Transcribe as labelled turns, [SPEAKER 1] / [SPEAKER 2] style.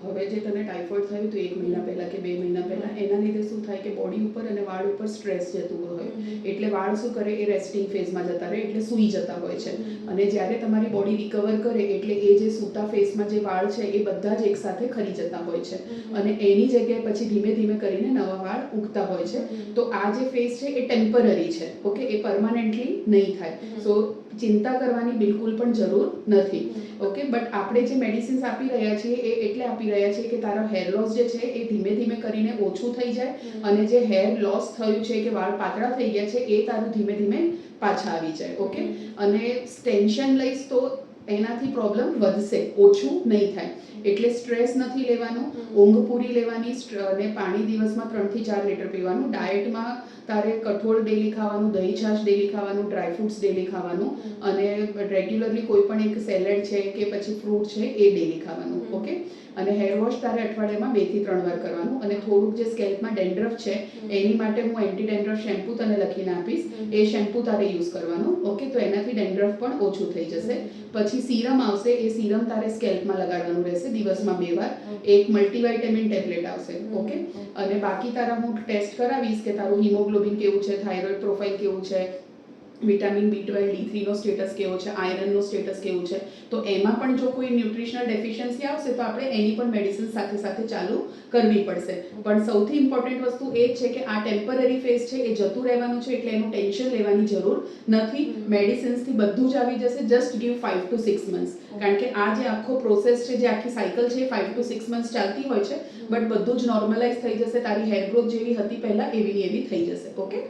[SPEAKER 1] હવે જે તને ટાઇફોઇડ થયું હતું 1 મહિના પહેલાં કે 2 મહિના પહેલાં, એના લીધે શું થાય કે બોડી ઉપર અને વાળ ઉપર સ્ટ્રેસ જતું હોય, એટલે વાળ શું કરે, એ રેસ્ટિંગ ફેઝમાં જતા રહે, એટલે સૂઈ જતા હોય છે. અને જ્યારે તમારી બોડી રિકવર કરે એટલે એ જે સૂતા ફેઝમાં જે વાળ છે એ બધા જ એકસાથે ખરી જતા હોય છે, અને એની જગ્યાએ પછી ધીમે ધીમે કરીને નવા વાળ ઉગતા હોય છે. તો આ જે ફેઝ છે એ ટેમ્પરરી છે, ઓકે, એ પરમાનન્ટલી નહીં થાય. સો ચિંતા કરવાની બિલકુલ પણ જરૂર નથી, ઓકે. બટ આપણે જે મેડિસિન્સ આપી રહ્યા છીએ એ એટલે આપી રહ્યા છીએ કે તારો હેર લોસ જે છે એ ધીમે ધીમે કરીને ઓછું થઈ જાય, અને જે હેર લોસ થયું છે કે વાળ પાતળા થઈ ગયા છે એ તારું ધીમે ધીમે પાછા આવી જાય, ઓકે. અને ટેન્શન લઈશ તો એનાથી પ્રોબ્લેમ વધશે, ઓછું નહીં થાય. એટલે સ્ટ્રેસ નથી લેવાનું, ઊંઘ પૂરી લેવાની, અને પાણી દિવસમાં 3 થી 4 લીટર પીવાનું. ડાયટમાં તારે કઠોળ ડેલી ખાવાનું, દહીં છાશ ડેલી ખાવાનું, ડ્રાયફ્રૂટ્સ ડેલી ખાવાનું, અને રેગ્યુલરલી કોઈ પણ એક સેલેડ છે કે પછી ફ્રૂટ છે એ ડેલી ખાવાનું, ઓકે. અને હેર વોશ તારે અઠવાડિયામાં 2 થી 3 વાર કરવાનું. અને થોડુંક જે સ્કેલ્પમાં ડેન્ડ્રફ છે એની માટે હું એન્ટી ડેન્ડ્રફ શેમ્પૂ તને લખીને આપીશ, એ શેમ્પૂ તારે યુઝ કરવાનું, ઓકે. તો એનાથી ડેન્ડ્રફ પણ ઓછું થઈ જશે. પછી સીરમ આવશે, એ સીરમ તારે સ્કેલ્પમાં લગાડવાનું રહેશે દિવસમાં 2 વાર. એક મલ્ટીવાઇટામિન ટેબ્લેટ આવશે, ઓકે. અને બાકી તારા હું ટેસ્ટ કરાવીશ કે તારું હિમોગ્લોબિન કેવું છે, થાઇરોઇડ પ્રોફાઇલ કેવું છે, વિટામિન B12 D3 નો સ્ટેટસ કેવો છે, આયરનનો સ્ટેટસ કેવું છે. તો એમાં પણ જો કોઈ ન્યુટ્રિશનલ ડેફિશિયન્સી આવશે તો આપણે એની પણ મેડિસિન સાથે સાથે ચાલુ કરવી પડશે. પણ સૌથી ઇમ્પોર્ટન્ટ વસ્તુ એ જ છે કે આ ટેમ્પરરી ફેઝ છે, એ જતું રહેવાનું છે, એટલે એનું ટેન્શન લેવાની જરૂર નથી. મેડિસિન્સથી બધું જ આવી જશે. જસ્ટ ગીવ 5 to 6 months, કારણ કે આ જે આખો પ્રોસેસ છે, જે આખી સાયકલ છે, 5 to 6 months ચાલતી હોય છે. બટ બધું જ નોર્મલાઇઝ થઈ જશે, તારી હેર ગ્રોથ જેવી હતી પહેલાં એવી થઈ જશે, ઓકે.